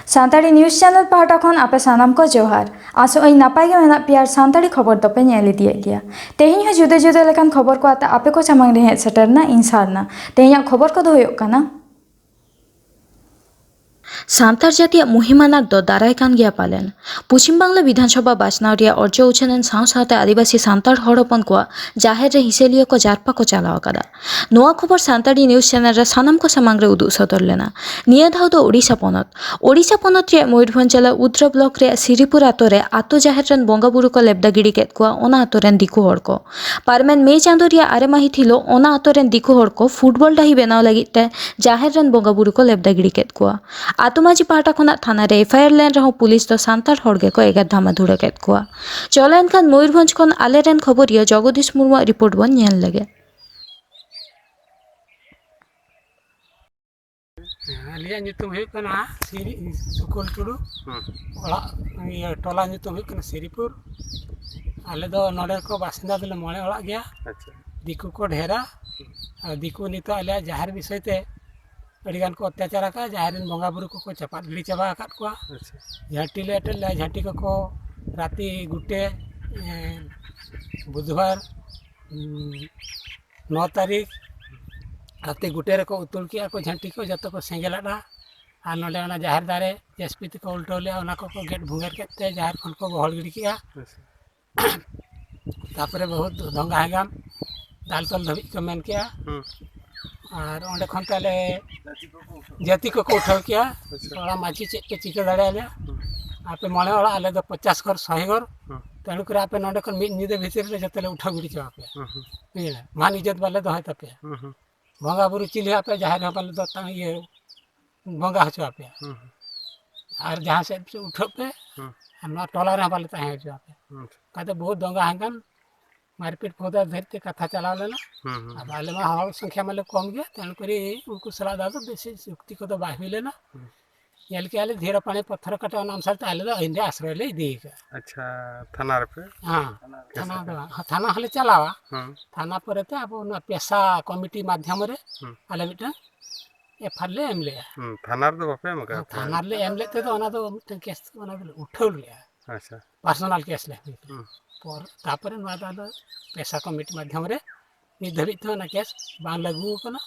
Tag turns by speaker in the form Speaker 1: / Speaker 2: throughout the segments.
Speaker 1: सानताड़ी news channel पाहटा खन आपे सानाम को जोहार आसो आई नापाय गे मेना पियार सानताड़ी खबर दोपे नेल इदिए गया तेहिं ह जुदे जुदे लेकान खबर को आते आपे को सामांग रे हेज सेटरना इन सारना तेहिं खबर को दो हुयुग काना सान्तार जातिया मुहिमानार दो दाराय कान गया पालेन पश्चिम बांगला विधानसभा बाछनाव रिया अर्ज उछानेन साथ आदिवासी सान्तार हड़ हपन को जाहेर रे हिसेलिया को जारपा को चलाव आकादा नोआ खबर सान्ताड़ी न्यूज़ चैनल रे सानाम को सामांग रे उदुग सदर लेना निया धाव दो ओडिशा पनत रे मयूरभंज जिला उद्र ब्लॉक रे सिरिपुर आतो रे आतो जाहेर रेन बंगा बुरु को लेबदा गिड़ी केद कोआ ओना आतो रेन दिकु हड़ को पारमेन मे चांदो रिया आरे माहित हिलो ओना आतो रेन दिकु हड़ को फुटबॉल डाही बेनाव लागित ते जाहेर रेन बंगा बुरु को लेबदा गिड़ी केद कोआ आतुमाजी पाहटा खना थाना रे एफआईआर लेन रहो पुलिस तो सान्तार हड़गे को एगार धामा धुड़ा केद कोआ चलो एनखान मयूरभंज खन आले रेन खबरिया जगदीश मुर्मू रिपोर्ट बन नेल लगे
Speaker 2: आलिया नितुम हुई कना सिरी सुकुल टुडू ओला ये टोला नितुम हुई कना सिरीपुर आले दो नोडे को बासिंदा दिले मणे ओला गया अच्छा दिकु को ढेरा दिकु नितो आले जाहिर विषय ते अड़ीगान को अत्याचार का जाहिर बंगा बुरु को चपात गिड़ी चबा आकात को झाटी लेटल झाटी को राति गुटे बुधवार 9 तारीख राति गुटे को उतुल किया को झाटी को जत को सेंगेलाड़ा और नोडे जाहिर दारे जेएसपी को उल्टो लिया को गेट भूंगर के जाहिर खन को गहल गिड़ी किया तापरे बहुत दंगा हेगाम दालतल धबी को मेन किया और अंडे खन ताले जाति को उठाव किया थोड़ा माझी चेक के चिका दाड़े आपे मणे ओड़ा आले दो 50 घर 100 घर तेणुक आपे नोडे खन मिद निदे भीतर रे जतले उठा गिड़ी चवा पे बुझले मान इज्जत बाले दो तापे बंगा बुरु चिल्हे आपे जाहिर बाले दो ता ये बंगा हचो आपे और जहां से उठो पे ना टोला रे बाले ता हचो आपे काते बहुत दंगा हेगन मारपीट खोदा धरते कथा चला लेना अब आले मा हल संख्या माले कम गया तेन करी उनको सलाह दा तो बेसी युक्ति को तो बाहि लेना येल के आले धीरे पानी पत्थर कटा नाम साथ आले तो इंदे आश्रय ले दी का अच्छा थाना पे हां थाना हले चलावा थाना पर ते अब ना पैसा कमिटी माध्यम रे आले मिटा एफआर ले एम ले थाना रे बापे मका थाना ले एम लेते तो ना तो केस ओना उठौल ले अच्छा पर्सनल केस ले पर तापर नवा दा पैसा कमिटी माध्यम रे निर्धारित तो ना केस बांग लागू कना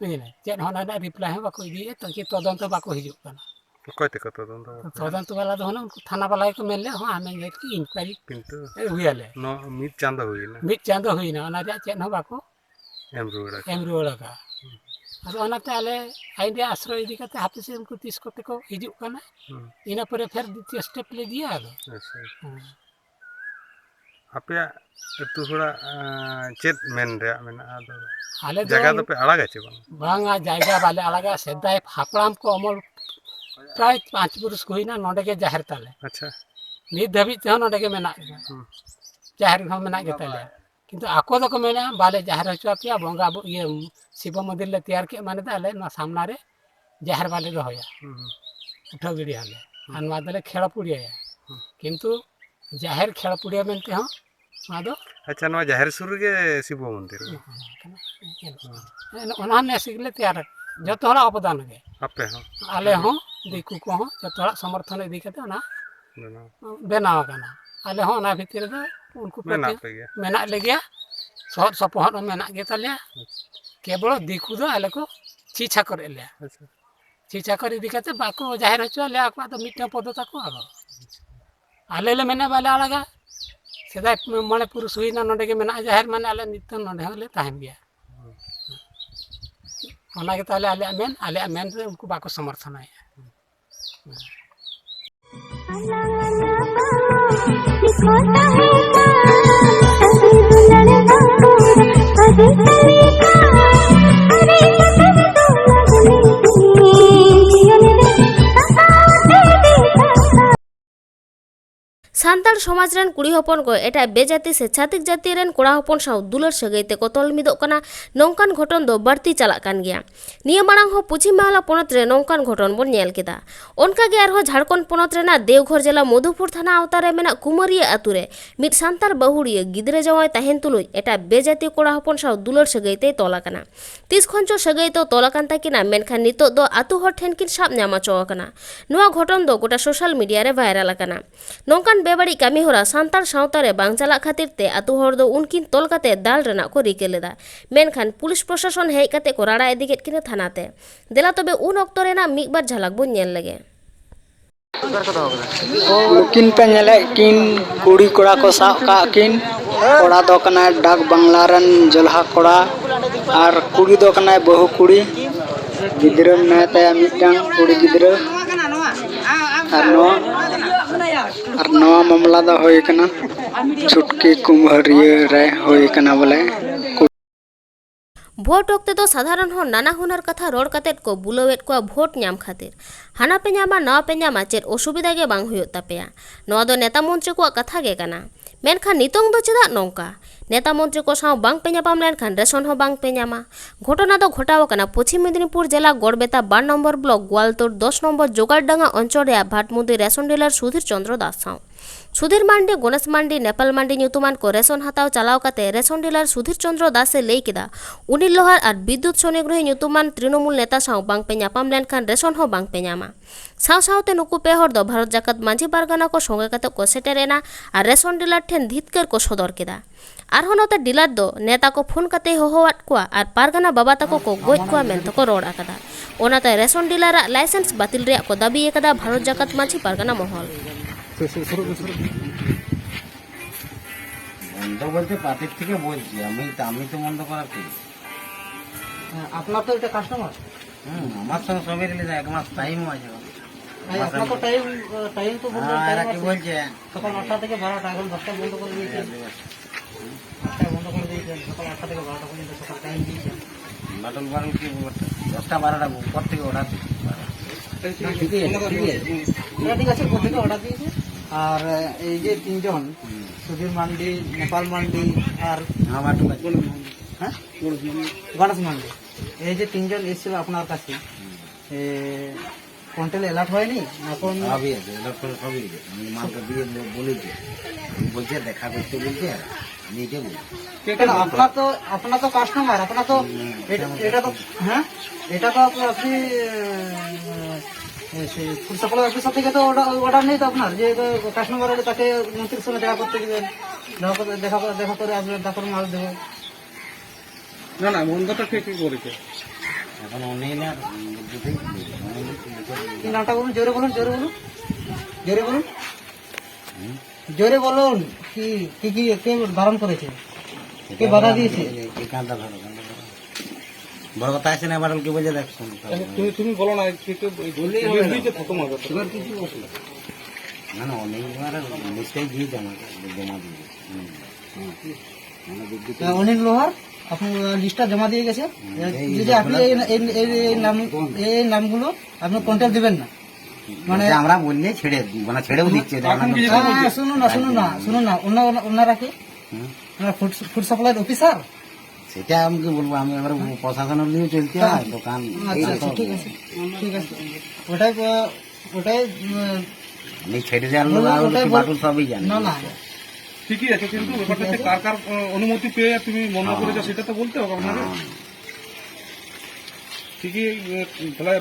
Speaker 2: बुझले चेन होना ना रिप्लाई है बाको इदी तंकी तदंत बाको हिजु कना कते कत तदंत वाला दो ना उनको थाना वाला को मेले हां आमे गेट की इंक्वायरी किंतु हुइले नो मिट चांदो हुइना ओना रे चेन हो बाको एम रुड़ा का अब ओनाते आले आइडे आश्रय इदी कते हापे से उनको 30 कते को हिजु कना इना पर फिर द्वितीय स्टेप ले दिया अच्छा आपे तो थोड़ा चेत मेन रे मेना आले जगह तो पे अलग है बांगा जायगा वाले अलग है सेदाय हापराम को अमल प्राय 5 वर्ष होइना नोडे के जाहिर ताले अच्छा नित धबी ते नोडे के मेना जाहिर हम मेना के ताले किंतु आको तो को मेना बाले जाहिर हचवा पिया बंगा ये शिव मंदिर ले तैयार के माने ताले ना सामना रे जाहिर वाले रहया उठा गिड़ी हाले अनवा दले खेल पुड़िया किंतु जाहिर खेल पुड़िया मेनते हो आदो अच्छा नो जाहिर सुर के शिव मंदिर ओना ने सिगले तैयार जत हला अवदान के आपे हो आले हो दिकु को हो जत हला समर्थन इदी कते ना बनाव कना आले हो ना भीतर दो उनको मेना ले गया सहत सपोहत मेना गे ताले केवल दिकु दो आले को छीछा करे ले अच्छा छीछा कर इदी कते बाको जाहिर हचो ले आको तो मिटा पदता को आगो आले ले मेना वाला लगा सेदा माने पुरुष हुईना नोडे के मेना जाहिर माने आले नित नोडे हले ताहन गया ओना के ताले आले मेन रे उनको बाको समर्थन है
Speaker 3: सान्ताड़ समाज रेन कुड़ी हपन को एटा बेजाति से छातिक जाति रेन कोड़ा हपन साव दुलर सगैते को तोल मिदोग कना नोंकान घटन दो बढ़ती चलाक कान गया। निया मांग हो पश्चिम बांगला पोनत रे नोंकान घटन बन नेल केदा। ओनका गे आरहो झारखंड पोनत रेना देवघर जिला मधुपुर थाना आवतारे मेना कुमरिया आतु रे मिद सांतार बहुड़िया गिदरे जवाय ताहेन तुलुय एटा बेजाति कोड़ा हपन साव दुलर सगैते तोला कना। 30 खंचो सगैते तोला कान ताकिना मेनखान नितो दो आतु हर ठेन किन साब ᱧᱟᱢ ᱪᱚ ᱟᱠᱟᱱᱟ। ᱱᱚᱣᱟ ᱜᱷᱚᱴᱚᱱ ᱫᱚ ᱜᱚᱴᱟ ᱥᱳᱥᱟᱞ ᱢᱤᱰᱤᱭᱟ ᱨᱮ ᱵᱷᱟᱭᱨᱟᱞ ᱟᱠᱟᱱᱟ। ᱱᱚᱝᱠᱟᱱ ᱵᱮᱵᱟᱹᱲᱤᱡ ᱠᱟᱹᱢᱤ ᱦᱚᱨᱟ ᱥᱟᱱᱛᱟᱲ ᱥᱟᱶᱛᱟ ᱨᱮ ᱵᱟᱝ ᱪᱟᱞᱟᱜ ᱠᱷᱟᱹᱛᱤᱨ ᱛᱮ ᱟᱛᱩ ᱦᱚᱲ ᱫᱚ ᱩᱱᱠᱤᱱ ᱛᱚᱞ ᱠᱟᱛᱮ ᱫᱟᱞ ᱨᱮᱱᱟᱜ ᱠᱚ ᱨᱤᱠᱟᱹ ᱞᱮᱫᱟ। ᱢᱮᱱᱠᱷᱟᱱ ᱯᱩᱞᱤᱥ ᱯᱨᱚᱥᱟᱥᱚᱱ ᱦᱮᱡ ᱠᱟᱛᱮ ᱠᱚ ᱨᱟᱲᱟ ᱤᱫᱤ ᱠᱮᱫ ᱠᱤᱱᱟ ᱛᱷᱟᱱᱟ ᱛᱮ। ᱫᱮᱞᱟ ᱛᱚᱵᱮ ᱩᱱ ᱚᱠᱛᱚ ᱨᱮᱱᱟᱜ ᱢᱤᱫ ᱵᱟᱨ ᱡᱷᱟᱞᱟᱠ ᱵᱚᱱ ᱧᱮᱞ ᱞᱮᱜᱮ।
Speaker 4: नुकिन पे नेले किन कुड़ी कोड़ा को साब का किन कोड़ा दो कना डाक बांग्ला रन जलहा कोड़ा और कुड़ी दो कना बहु कुड़ी गिद्र मेते मिटन कुड़ी गिद्र और नवा मामला दा होय कना छुटकी कुम्हरिया रे होय कना बोले।
Speaker 3: भोट वक्ते तो साधारण हो नाना हुनर कथा रोड कतेत को बुलावेत को भोट ᱧᱟᱢ खातिर हाना पे ᱧᱟᱢᱟ नवा पे ᱧᱟᱢᱟ चेद असुविधा गे बांग हुयो तापेया। नवा दो नेता मंत्री को कथा गे कना। मेनखान नितोंग दो चेदा नोंका नेता मंत्री को साव बांग पे ᱧᱟᱯᱟᱢ लेनखान रेशन हो बांग पे ᱧᱟᱢᱟ। घटना दो घटाव कना पश्चिम मेदिनीपुर जिला गड़बेता 12 नम्बर ब्लॉक ग्वालतोर 10 नम्बर जोगाड़डांगा अंचल रे भाटमुदी रेशन डीलर सुधीर चंद्र दास साव सुधीर मांडी गणेश मांडी नेपाल मांडी ᱧᱩᱛᱩᱢᱟᱱ को रेशन हताव चलाव काते रेशन डीलर सुधीर चंद्र दासे लई केदा उनी लोहार और विद्युत सोनेग्रही ᱧᱩᱛᱩᱢᱟᱱ तृणमूल नेता साव बांग पे ᱧᱟᱯᱟᱢ लेनखान रेशन हो बांग पे ᱧᱟᱢᱟ। साव सावते नुकु पे हर दो भारत जाकत माझी बारगाना को संगे काते को सेटेरेना और रेशन डीलर ठेन धितकर को सदर केदा। आरहो नोते डीलर दो नेता को फोन काते होहोवात कुआ और पारगाना बाबा ताको को गोज कुआ मेनते को रोड आकादा। ओनाते रेशन डीलर लाइसेंस बातिल रे को दाबी एकादा भारत जाकत माझी पारगाना महल।
Speaker 5: বন্ধ বলতে পার্টির থেকে বলছি আমি তো বন্ধ করার কি
Speaker 4: अपना तो এটা কাস্টমার
Speaker 5: আমার সঙ্গে সবাই রিলিজ এক মাস টাইম আছে
Speaker 4: अपना तो टाइम तो
Speaker 5: আর কি বলছে
Speaker 4: সকাল 8টা থেকে 12টা এখন 10টা বন্ধ করে দিয়েছে। 8টা বন্ধ করে দিয়েছে সকাল 8টা থেকে 12টা পর্যন্ত সকাল টাইম দিয়েছে।
Speaker 5: বাটল বাটল কি 10টা 12টা উপর থেকে অর্ডার
Speaker 4: ঠিক আছে কোথা থেকে অর্ডার দিয়েছে। আর এই যে তিনজন সুধীর মান্ডি নেপাল মান্ডি আর
Speaker 5: আমার তো
Speaker 4: হ্যাঁ গণেশ মান্ডি এই যে তিনজন এসেছিল আপনার কাছে কন্ট্রোল অ্যালার্ট হয়নি এখন
Speaker 5: সবই আছে সবই আছে আমি মালটা দিয়ে বলেছি বলছে দেখা করতে বলছে আমি এটা বলি
Speaker 4: কেন আপনার তো কাস্টমার আপনার তো এটা তো হ্যাঁ এটা তো আপনি ফুড সাপ্লাই অফিসার থেকে তো অর্ডার নেই তো আপনার যে কাস্টমার হলে তাকে মন্ত্রীর সঙ্গে দেখা করতে দিবেন দেখা করে আসবেন তারপর মাল দেবো।
Speaker 6: না না বন্ধটা কে কি করেছে
Speaker 5: এখন অনেক না
Speaker 4: কি নামটা বলুন জোরে বলুন জোরে বলুন জোরে বলুন জোরে বলুন কি কি কি কে বারণ করেছে কে বাধা দিয়েছে
Speaker 5: কান্দা ধরো বড় কথা আছে না বাটল কি বলছে দেখ
Speaker 6: তুমি বলো না দিয়েছে তোমার
Speaker 5: এবার কিছু বসলো না না অনেক নিশ্চয়ই দিয়েছে আমাকে জমা দিয়ে
Speaker 4: অনিল লোহার আপনি লিস্টটা জমা দিয়ে গেছে যদি আপনি এই নামগুলো আপনি কন্ট্যাক্ট দিবেন না
Speaker 5: মানে আমরা বললে ছেড়েও দিচ্ছে
Speaker 4: শুনুন না ওনারা কি ফুড সাপ্লাই অফিসার
Speaker 5: সেটা আমি কি বলবো আমি এবার প্রশাসনের দিকে চলতে হয় দোকান
Speaker 4: আচ্ছা ঠিক আছে ঠিক আছে ওটাই
Speaker 5: আমি ছেড়ে দেওয়ার বাটুল সবই জানি
Speaker 4: না না
Speaker 6: ঠিকই আছে কিন্তু ব্যাপারটা হচ্ছে কার কার অনুমতি পেয়ে তুমি বন্ধ করেছো সেটা তো বলতে হবে আপনাকে ঠিকই তাহলে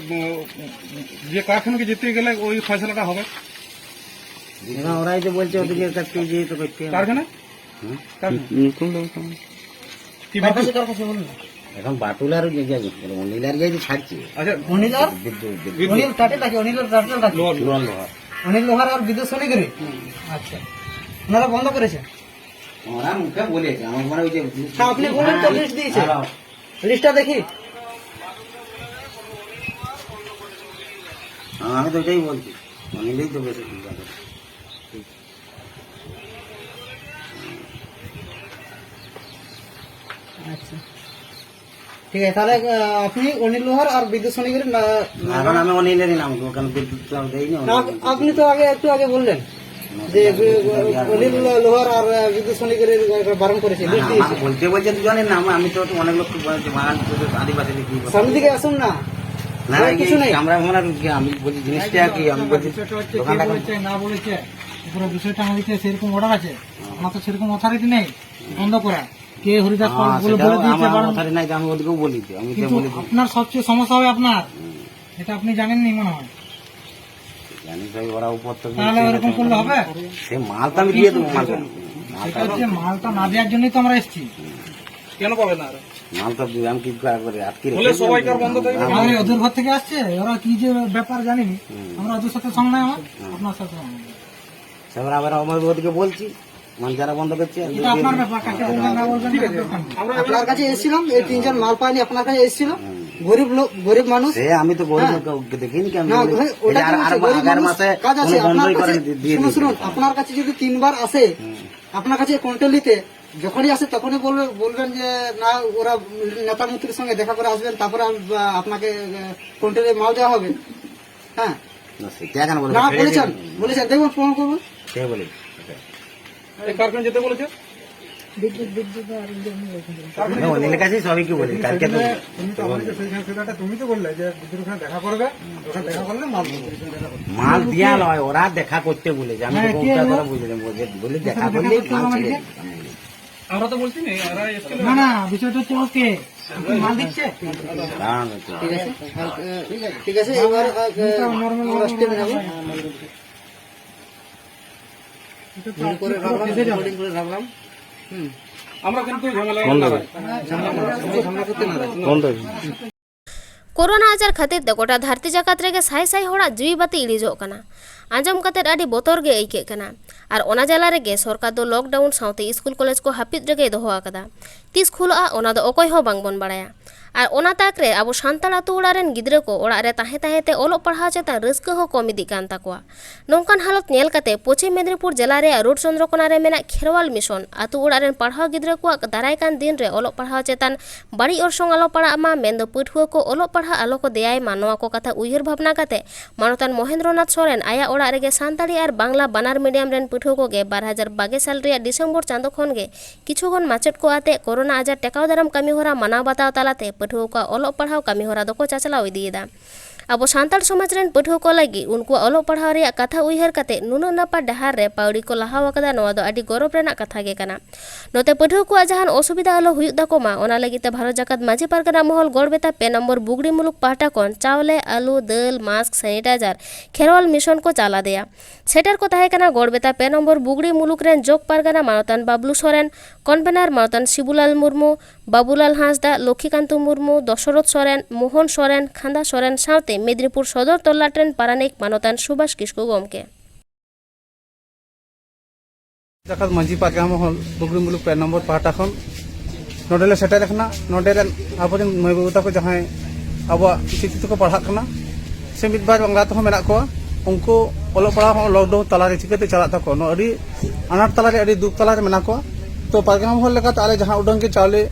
Speaker 6: যে কারখানাকে যেতে গেলে ওই ফয়সালাটা হবে
Speaker 5: ওরাই তো বলছে ওদিকে কাছে যেয়ে তো করতে
Speaker 6: কারখানা
Speaker 5: এখন বাটুল আর অনিল আর যাই ছাড়ছে
Speaker 6: আচ্ছা
Speaker 4: অনিল লোহার আর বিদ্যুৎ সোনিগিরি আচ্ছা ওনারা বন্ধ করেছে
Speaker 5: ওরা মুখে বলেছে আমার মনে ওই যে
Speaker 4: আপনি বলুন তো লিস্ট দিয়েছে লিস্টটা দেখি
Speaker 5: আমি তো ওইটাই বলছি অনিলেই তো বেশি
Speaker 4: আচ্ছা ঠিক আছে তাহলে আপনি অনিল লোহার আর বিদ্যুৎ সোনিগিরি
Speaker 5: এখন আমি অনিলেরই নাম কারণ বিদ্যুৎ দেয়নি
Speaker 4: আপনি তো একটু আগে বললেন যে অনিল লোহার আর বিদ্যুৎ সনিকের বারণ করেছে
Speaker 5: বলতে বলছে দুজনের নাম, আমি তো অনেক লোক বলছি বাঙালি আদিবাসী কি
Speaker 4: সামনে দিকে আসুন না
Speaker 5: না কিছু নেই আমরা আমি বলছি জিনিসটা কি আমি বলছি দোকানটা
Speaker 7: না বলেছে পুরো বিষয়টা আমাদেরকে সেরকম অর্ডার আছে, আমার তো সেরকম অথরিটি নেই বন্ধ করা। কে হরিদাস পাল বলে দিয়েছে
Speaker 5: আমার কথাটা নাই, আমি ওদিকেও বলি আমি তো
Speaker 7: কিন্তু
Speaker 5: বলি
Speaker 7: আপনার সবচেয়ে সমস্যা হবে আপনার, এটা আপনি জানেননি মনে হয়।
Speaker 5: জানি ভাই ওরা উপর তো
Speaker 7: তাহলে এরকম করলে হবে?
Speaker 5: সে মাল তো আমি দিয়ে দেবো মালটা
Speaker 7: সেটা হচ্ছে মালটা না দেওয়ার জন্যই তো আমরা এসেছি।
Speaker 6: কেন পাবে না
Speaker 5: মাল তো আমি কি করে আটকে
Speaker 6: বলে সবাইকার বন্ধ থাকবে।
Speaker 7: আমাদের ওদের ঘর থেকে আসছে, ওরা কি যে ব্যাপার জানিনি, আমরা ওদের সাথে সঙ্গ নাই আমার, আপনার সাথে সঙ্গ নাই।
Speaker 5: সেবার আবার আমার ওদিকে বলছি মানে যারা বন্ধ করছে
Speaker 7: এটা আপনার ব্যাপার, কাকে বলবেন না বলবেন না, দরকার নেই।
Speaker 4: আপনার কাছে এসেছিলাম, এই তিনজন মাল পাইনি, আপনার কাছে এসেছিল। গরিব লোক, গরিব মানুষ।
Speaker 5: সে আমি তো গরিব দেখিনি কি আমি
Speaker 4: না,
Speaker 5: বলি,
Speaker 4: ওটা
Speaker 5: এই যে
Speaker 4: কি বলছে, গরিব
Speaker 5: আগের
Speaker 4: মানুষ
Speaker 5: মাসে
Speaker 4: কাজ আছে,
Speaker 5: কোনো
Speaker 4: আপনার
Speaker 5: বন্ধই
Speaker 4: কাছে
Speaker 5: করেন দিয়ে
Speaker 4: শুনুন, শুনুন, আপনার কাছে যদি 3 বার আসে, আপনার কাছে কন্ট্রোলিতে যখনই আসে তখনই বলবেন যে না ওরা নেতা মন্ত্রীর সঙ্গে দেখা করে আসবেন, তারপরে আপনাকে কন্ট্রোলে মাল দেওয়া হবে। হ্যাঁ
Speaker 5: না, সেটা কেন বলে
Speaker 4: না বলেছেন, বলেছেন, দেখুন প্রমাণ করবেন।
Speaker 5: সে বলি
Speaker 6: এই কারখানা যেতে বলেছে।
Speaker 5: অনিলের কাছেই সবই কি বলি কালকে তো
Speaker 7: তুমি তো বললে যে বিদ্যুৎ ওখানে দেখা করবে, ওখানে দেখা করলে মাল
Speaker 5: মাল দিয়া নয়, ওরা দেখা করতে বলেছে, আমি তো কোনটা করে বুঝলাম বলে দেখা করলে মাল ছেড়ে দিই।
Speaker 6: আমরা তো বলছি না এরা এসেছিল।
Speaker 7: না না, বিষয়টা হচ্ছে ওকে মাল দিচ্ছে।
Speaker 5: দাঁড়ান একটু।
Speaker 4: ঠিক আছে, ঠিক আছে, এবার আমরা স্টেপ নেব। করে রাখলাম, রেকর্ডিং করে রাখলাম।
Speaker 6: আমরা কিন্তু ঝামেলা
Speaker 3: कोरोना आजार खातिर ते गोटा धरती जाकत रेगे साई साई होड़ा जीवी बाती इड़ीजो कना आंजम कते आडी बोतर गे आइके कना और ओना जला रेगे सरकार दो लॉकडाउन साउते स्कूल कॉलेज को हापिद रेगे दोहो आकदा तीस खुलआ ओना दो अकय हो बांग बन बाड़ाया और ओना ताकरे अब सान्ताल आतु ओड़ा रेन गिद्रा को ओड़ा रे ताहे ताहे ते ओलोग पढ़ाव चेतान रस्क हो कम इदी कान ताकोआ नोंकान हालत नेल कते पश्चिम मेदिनीपुर जिला रे रूट चंद्रकोना रे मेना खेरवाल मिशन आतु ओड़ा रेन पढ़ाव गिद्रा को दाराय कान दिन रे ओलोग पढ़ाव चेतान बाड़ी ओरसोंग आलो पड़ा मा मेन दो पठुआ को ओलोग पढ़ा आलो को देयाय मानवा को कथा उयहर भावना कते मानतान महेंद्रनाथ सोरेन आया ओड़ा रेगे सान्ताली और बांग्ला बानार मीडियम रेन पठुआ को गे 2022 साल रे डिसेम्बर चांदो खन गे किछुगन माचेट को आते कोरोना आजार टेकाव दाराम कामीहोरा मानाव बाताव तालाते पठुआ को ओलोग पढ़ाव कामीहोरा दो को चाचलाव इदीदा अब सान्ताल समाज रेन पठुआ को लगी उनको ओलोग पढ़ाव रे कथा उयहर कते नुनो नपा डहार रे पाउड़ी को लहाव कदा नोवा दो आडी गौरव रेना कथा गे कना नोते पठुआ को जहान असुविधा आलो हुयुग दाको मा ओना लगिते भारत जाकात माझी पारगना महल गड़बेता 2 नंबर बुगड़ी मुलुक पाहटा कोन चावले आलू दाल मास्क सैनिटाइजर खेरवाल मिशन को चाला दिया सेटर को ताहे कना गड़बेता 2 नंबर बुगड़ी मुलुक रेन जोग पारगना मानतान बाबलू सोरेन कन्वेनर मानतान शिबुलाल मुर्मू बाबुलाल हांसदा लक्ष्मीकांत मुर्मू दशरथ सोरेन मोहन सोरेन खांदा सोरेन साउते मेदिनीपुर सदर तल्ला ट्रेन पारानिक मानतान सुभाष किस्कु गमके
Speaker 7: जाकात मांझी पारगा महल बुगड़ी मुलुक 2 नंबर पाहटा खन नोडेले सेटर रखना नोडेले आबोरेन माई बाबू ताको जहां आबो चिठि को पढ़ा करना से मिद बार बांग्ला तो मेना को उनको ओलो पढ़ा हो लॉकडाउन तला रे चिकते चला तको नो अडी अनाट तला रे अडी दुख तला रे मेना को तो पारगा महल लेका ताले जहां उडंग के चावले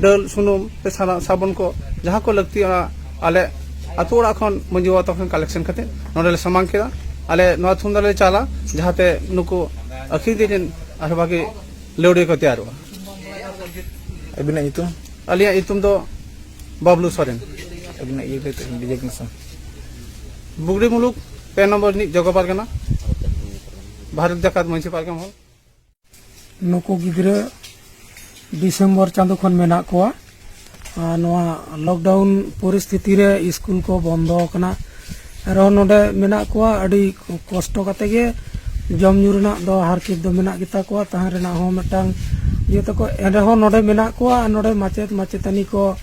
Speaker 7: दाल सुनुम पे साबुन को जहां को लगती आले आतु ओड़ा खन मंजुवा तखन कलेक्शन कते नोडेले सामान केदा आले नो थुंदले चाला जहाते नुको अखिर दिन आर बाकी लेउडे को तैयार हुआ अबिना इतुम अलिया इतुम दो बाबलू सोरेन अबिना ये डिजिग्नेशन बुगड़ी मुलुक 2 नंबर नि जगह पारगना भारत जाकात मंची पारगना हल नुको गिद्रा डिसेम्बर चांदो खन मेना कोआ नोआ लॉकडाउन परिस्थिति रे स्कूल को बंद कना रो नोडे मेना कोआ अडी कष्ट कते गे जम ᱧᱩ ᱨᱮᱱᱟᱜ ᱫᱚ ᱦᱟᱨᱠᱮᱛ ᱫᱚ ᱢᱮᱱᱟᱜ ᱜᱮᱛᱟ ᱠᱚᱣᱟ ᱛᱟᱦᱮᱸ ᱨᱮᱱᱟᱜ ᱦᱚᱸ ᱢᱤᱫᱴᱟᱝ ᱤᱭᱟᱹ ᱛᱟᱠᱚ ᱮᱱᱨᱮᱦᱚᱸ ᱱᱚᱰᱮ ᱢᱮᱱᱟᱜ ᱠᱚᱣᱟ ᱱᱚᱰᱮ ᱢᱟᱪᱮᱫ ᱢᱟᱪᱮᱛᱟᱹᱱᱤ ᱠᱚ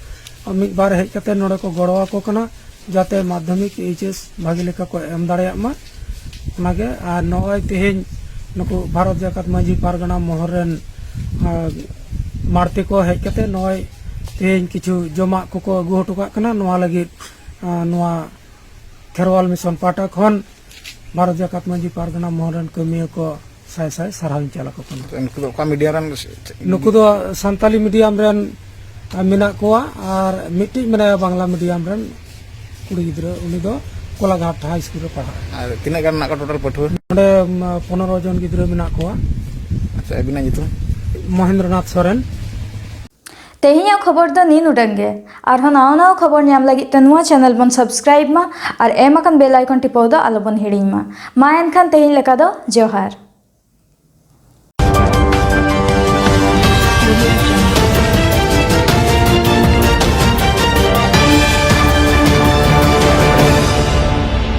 Speaker 7: ᱢᱤᱫ ᱵᱟᱨ ᱦᱮᱡ ᱠᱟᱛᱮ ᱱᱚᱰे ᱠᱚ ᱜᱚᱲᱚ ᱟᱠᱚ ᱠᱟᱱᱟ ᱡᱟᱛᱮ ᱢᱟᱫᱽᱫᱷᱚᱢᱤᱠ এইচএস ᱵᱷᱟᱜᱤ ᱞᱮᱠᱟ ᱠᱚ ᱮᱢ ᱫᱟᱲᱮᱭᱟᱜ ᱢᱟ ᱚᱱᱟᱜᱮ ᱟᱨ ᱱᱚᱜᱼᱚᱭ ᱛᱮᱦᱮᱧ ᱱᱩᱠᱩ ᱵᱷᱟᱨᱚᱛ ᱡᱟᱠᱟᱛ ᱢᱟᱹᱡᱷᱤ ᱯᱟᱨᱜᱟᱱᱟ ᱢᱚᱦᱚᱞ ᱨᱮᱱ ᱢᱟᱲᱛᱮ ᱠᱚ ᱦᱮᱡ ᱠᱟᱛᱮ ᱱᱚᱜᱼᱚᱭ ᱛᱮᱦᱮᱧ ᱠᱤᱪᱷᱩ ᱡᱚᱢᱟᱜ ᱠᱚᱠᱚ ᱟᱹᱜᱩ ᱦᱚᱴᱚ ᱠᱟᱜ ᱠᱟᱱᱟ ᱱᱚᱣᱟ ᱞᱟᱹᱜᱤᱫ ᱱᱚᱣᱟ खेरवाल मिशन पाटा खन भारत जाकात मांझी पारगना महरन कमिया को साय साय साराव चला को मीडिया नुकु दो सान्ताली मीडियम रन मेना कोआ और मिट्टी मेना बांग्ला मीडियम रन कुड़ी गिद्रा उनी दो
Speaker 2: कोलाघाट हाई स्कूल रे पढ़ा
Speaker 7: और तीना गान ना टोटल पठुआ
Speaker 2: ᱚᱸᱰᱮ 15 জন ᱜᱤᱫᱽᱨᱟᱹ ᱢᱮᱱᱟᱜ ᱠᱚᱣᱟ
Speaker 7: अच्छा अबिना ᱧᱩᱛᱩᱢ
Speaker 2: महेंद्रनाथ सोरेन
Speaker 1: तेहिया खबर द नीन उडंगे और नाव नाव खबर नाम लगी नुआ चैनल बन सब्सक्राइब मा और एम अकन बेल आइकन टिपो द आलोबन हिड़िंग मा एनखान तेहिन लेका दो जोहार।